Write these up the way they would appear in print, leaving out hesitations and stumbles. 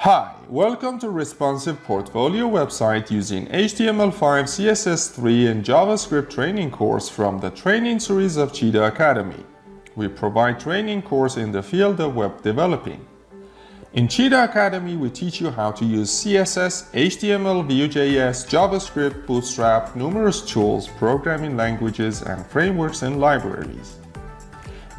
Hi, welcome to Responsive Portfolio website using HTML5, CSS3 and JavaScript training course from the training series of Cheetah Academy. We provide training course in the field of web developing. In Cheetah Academy, we teach you how to use CSS, HTML, Vue.js, JavaScript, Bootstrap, numerous tools, programming languages, and frameworks and libraries.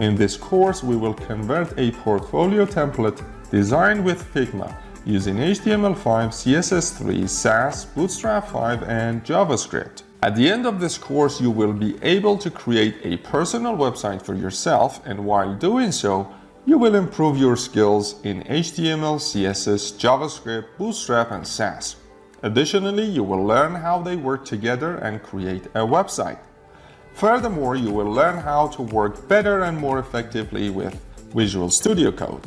In this course, we will convert a portfolio template designed with Figma using HTML5, CSS3, SASS, Bootstrap5, and JavaScript. At the end of this course, you will be able to create a personal website for yourself, and while doing so, you will improve your skills in HTML, CSS, JavaScript, Bootstrap, and SASS. Additionally, you will learn how they work together and create a website. Furthermore, you will learn how to work better and more effectively with Visual Studio Code.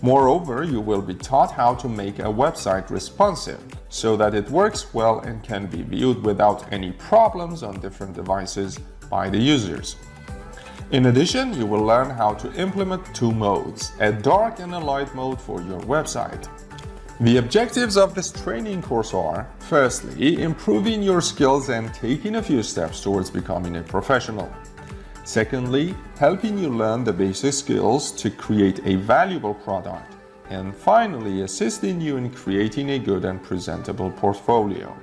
Moreover, you will be taught how to make a website responsive so that it works well and can be viewed without any problems on different devices by the users. In addition, you will learn how to implement two modes, a dark and a light mode for your website. The objectives of this training course are, firstly, improving your skills and taking a few steps towards becoming a professional. Secondly, helping you learn the basic skills to create a valuable product. And finally, assisting you in creating a good and presentable portfolio.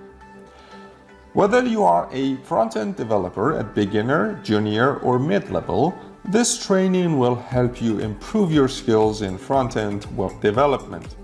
Whether you are a front-end developer at beginner, junior, or mid-level, this training will help you improve your skills in front-end web development.